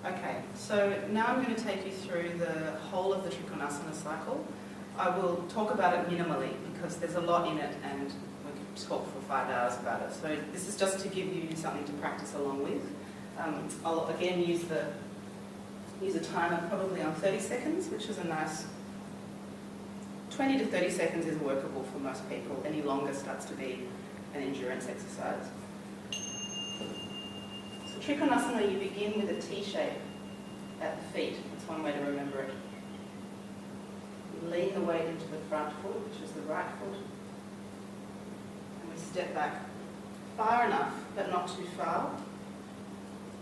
Okay, so now I'm going to take you through the whole of the Trikonasana cycle. I will talk about it minimally because there's a lot in it and we could talk for 5 hours about it. So this is just to give you something to practice along with. I'll again use a timer probably on 30 seconds, which is a nice 20 to 30 seconds is workable for most people. Any longer starts to be an endurance exercise. So Trikonasana, you begin with a T shape at the feet. That's one way to remember it. You lean the weight into the front foot, which is the right foot. And we step back far enough, but not too far.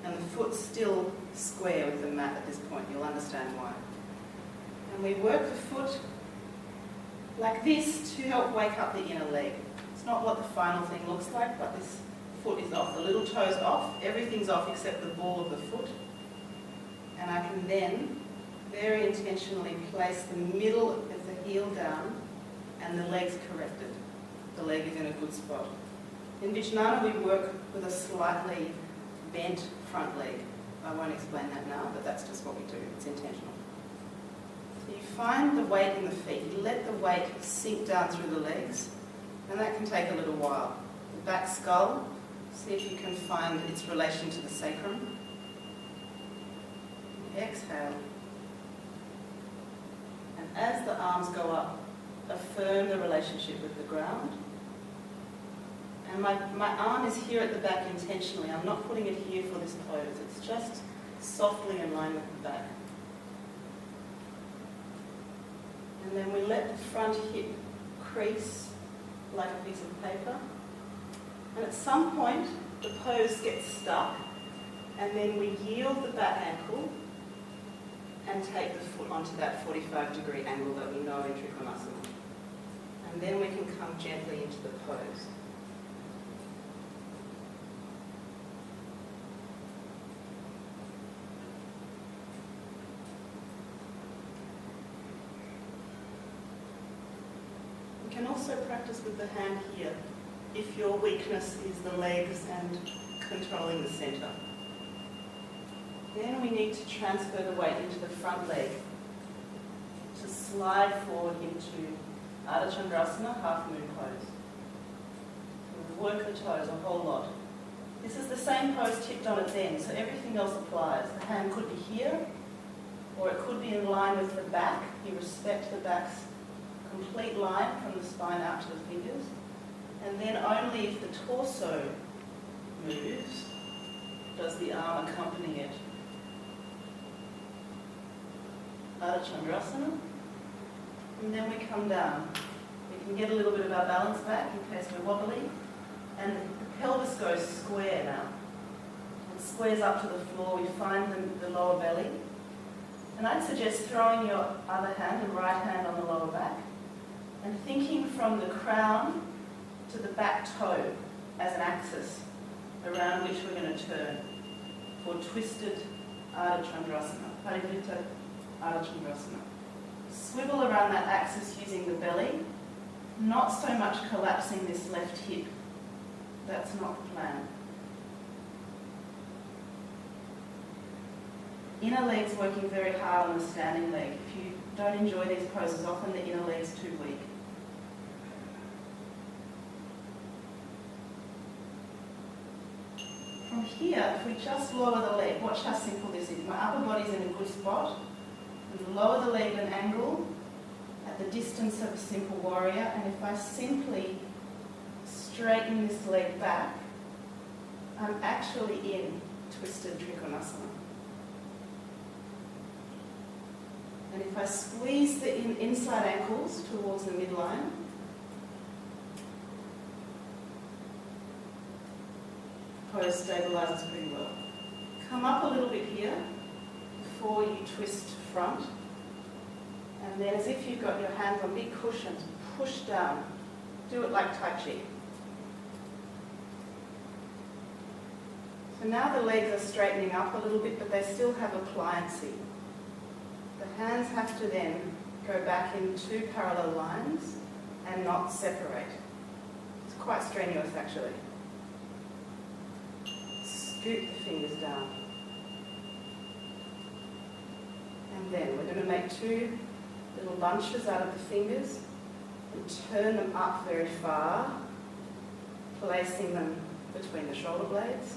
And the foot's still square with the mat at this point. You'll understand why. And we work the foot like this to help wake up the inner leg. It's not what the final thing looks like, but this foot is off. The little toe's off. Everything's off except the ball of the foot. And I can then very intentionally place the middle of the heel down and the leg's corrected. The leg is in a good spot. In Vijnana, we work with a slightly bent front leg. I won't explain that now, but that's just what we do. It's intentional. So you find the weight in the feet. You let the weight sink down through the legs, and that can take a little while. The back skull, see if you can find its relation to the sacrum. Exhale. And as the arms go up, affirm the relationship with the ground. And my arm is here at the back intentionally. I'm not putting it here for this pose. It's just softly in line with the back. And then we let the front hip crease like a piece of paper. And at some point, the pose gets stuck. And then we yield the back ankle and take the foot onto that 45-degree angle that we know in Trikonasana. And then we can come gently into the pose. You can also practice with the hand here if your weakness is the legs and controlling the center. Then we need to transfer the weight into the front leg to slide forward into Ardha Chandrasana, half moon pose. So we work the toes a whole lot. This is the same pose tipped on its end, so everything else applies. The hand could be here, or it could be in line with the back. You respect the back's complete line from the spine out to the fingers. And then only if the torso moves does the arm accompany it. Ardha Chandrasana. And then we come down. We can get a little bit of our balance back in case we're wobbly. And the pelvis goes square now. It squares up to the floor. We find the lower belly. And I'd suggest throwing your other hand, the right hand, on the lower back and thinking from the crown to the back toe as an axis around which we're going to turn for twisted Ardha Chandrasana, Parivrtta Ardha Chandrasana. Swivel around that axis using the belly, not so much collapsing this left hip. That's not the plan. Inner leg's working very hard on the standing leg. If you don't enjoy these poses, often the inner leg's too weak. From here, if we just lower the leg, watch how simple this is. My upper body's in a good spot. We lower the leg at an angle at the distance of a simple warrior, and if I simply straighten this leg back, I'm actually in twisted Trikonasana. And if I squeeze the inside ankles towards the midline, pose stabilizes pretty well. Come up a little bit here before you twist front. And then as if you've got your hands on big cushions, push down. Do it like Tai Chi. So now the legs are straightening up a little bit, but they still have a pliancy. The hands have to then go back in two parallel lines and not separate. It's quite strenuous actually. Scoop the fingers down. Then we're going to make 2 little bunches out of the fingers and turn them up very far, placing them between the shoulder blades,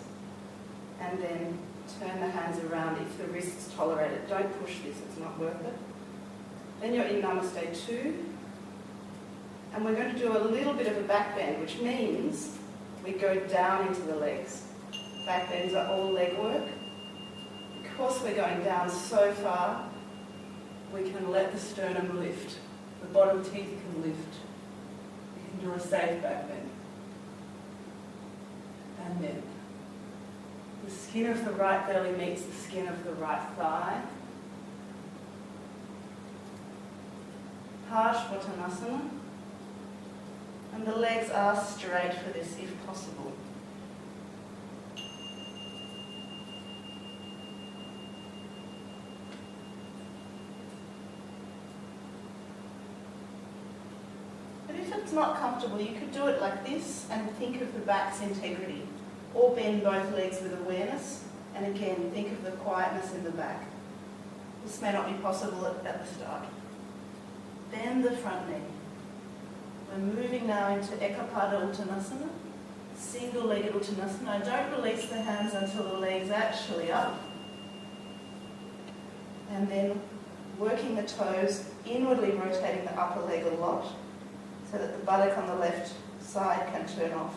and then turn the hands around if the wrists tolerate it. Don't push this, it's not worth it. Then you're in Namaste 2, and we're going to do a little bit of a back bend, which means we go down into the legs. Back bends are all leg work. Because we're going down so far, we can let the sternum lift. The bottom teeth can lift. You can do a safe back bend. And then the skin of the right belly meets the skin of the right thigh. Trikonasana. And the legs are straight for this if possible. But if it's not comfortable, you could do it like this and think of the back's integrity. Or bend both legs with awareness, and again, think of the quietness in the back. This may not be possible at the start. Bend the front knee. We're moving now into Ekapada Uttanasana, single-legged Uttanasana. Don't release the hands until the leg's actually up. And then working the toes, inwardly rotating the upper leg a lot, so that the buttock on the left side can turn off.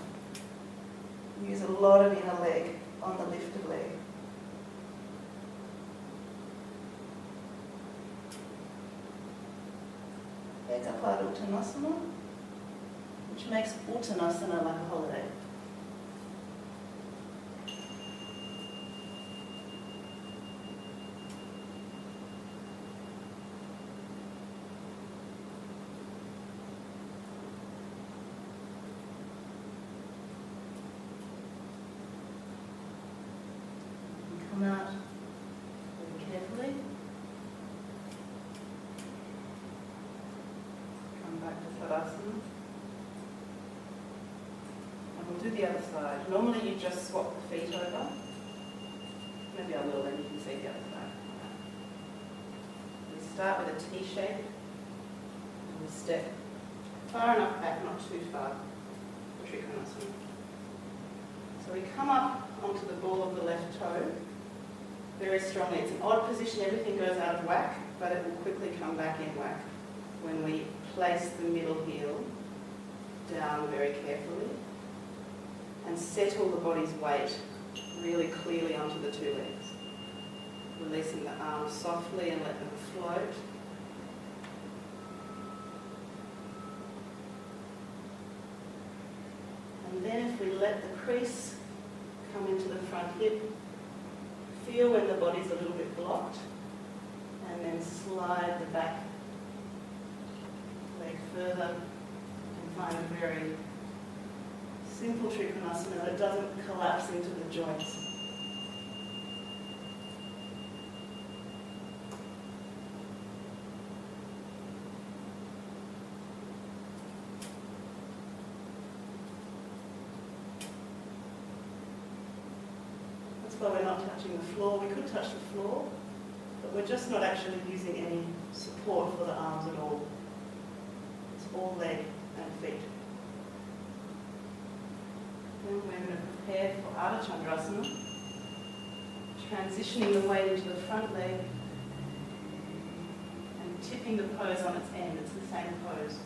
Use a lot of inner leg on the lifted leg. Ekapada Uttanasana, which makes Uttanasana like a holiday. Come out very carefully. Come back to Tadasana. And we'll do the other side. Normally you just swap the feet over. Maybe I will, then you can see the other side. We start with a T shape. And we step far enough back, not too far, for Trikonasana. So we come up onto the ball of the left toe very strongly. It's an odd position, everything goes out of whack, but it will quickly come back in whack when we place the middle heel down very carefully and settle the body's weight really clearly onto the 2 legs. Releasing the arms softly and let them float. And then if we let the crease come into the front hip, feel when the body's a little bit blocked, and then slide the back leg further and find a very simple Trikonasana that doesn't collapse into the joints. That's why we're not touching the floor. We could touch the floor, but we're just not actually using any support for the arms at all. It's all leg and feet. Then we're going to prepare for Ardha Chandrasana, transitioning the weight into the front leg and tipping the pose on its end. It's the same pose.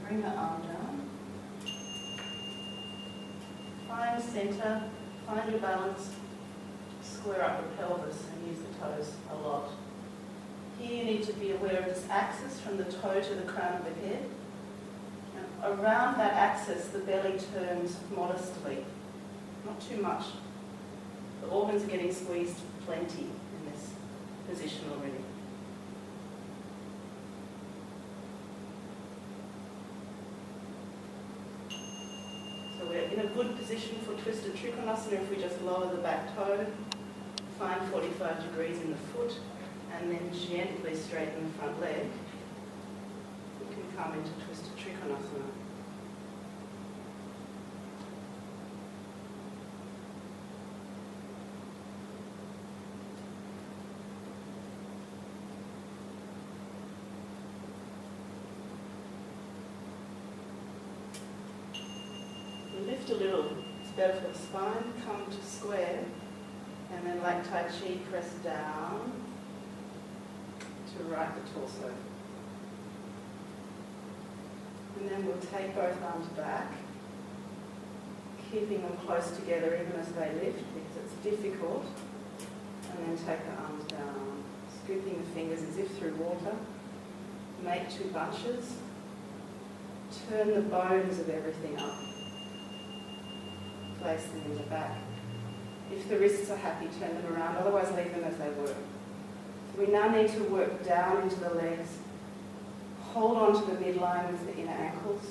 Bring the arm down. Find center, find your balance, square up the pelvis and use the toes a lot. Here you need to be aware of this axis from the toe to the crown of the head. And around that axis the belly turns modestly, not too much. The organs are getting squeezed plenty in this position already. in a good position for twisted Trikonasana if we just lower the back toe, find 45 degrees in the foot, and then gently straighten the front leg. We can come into twisted Trikonasana. Lift a little, it's better for the spine, come to square, and then like Tai Chi, press down to right the torso. And then we'll take both arms back, keeping them close together even as they lift because it's difficult, and then take the arms down, scooping the fingers as if through water, make two bunches, turn the bones of everything up. Place them in the back. If the wrists are happy, turn them around, otherwise leave them as they were. So we now need to work down into the legs. Hold on to the midline with the inner ankles.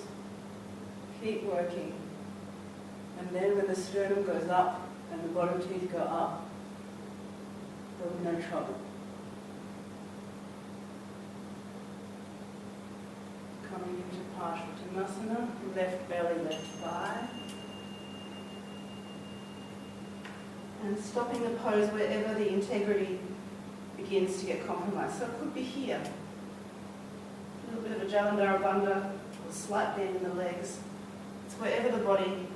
Keep working. And then when the sternum goes up and the bottom teeth go up, there'll be no trouble. Coming into Trikonasana, left belly, left thigh. And stopping the pose wherever the integrity begins to get compromised. So it could be here. A little bit of a Jalandhara Bandha, or slight bend in the legs. It's wherever the body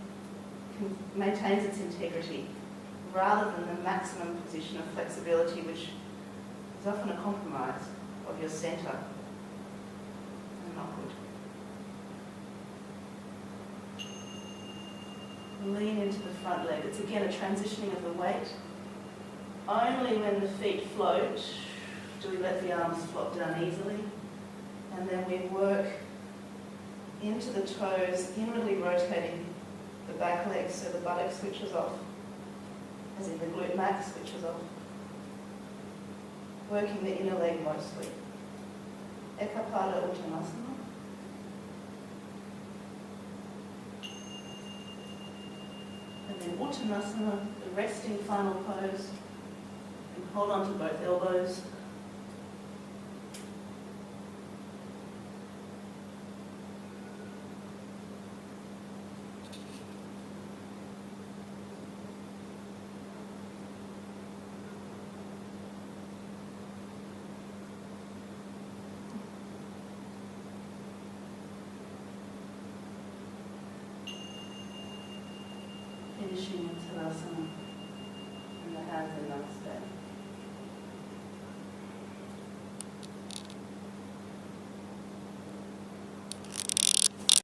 maintains its integrity, rather than the maximum position of flexibility, which is often a compromise of your centre. And not good. Lean into the front leg. It's again a transitioning of the weight. Only when the feet float do we let the arms flop down easily. And then we work into the toes, inwardly rotating the back leg so the buttock switches off, as in the glute max switches off. Working the inner leg mostly. Ekapada Uttanasana. And then Uttanasana, the resting final pose. And hold on to both elbows. Finishing Uttanasana.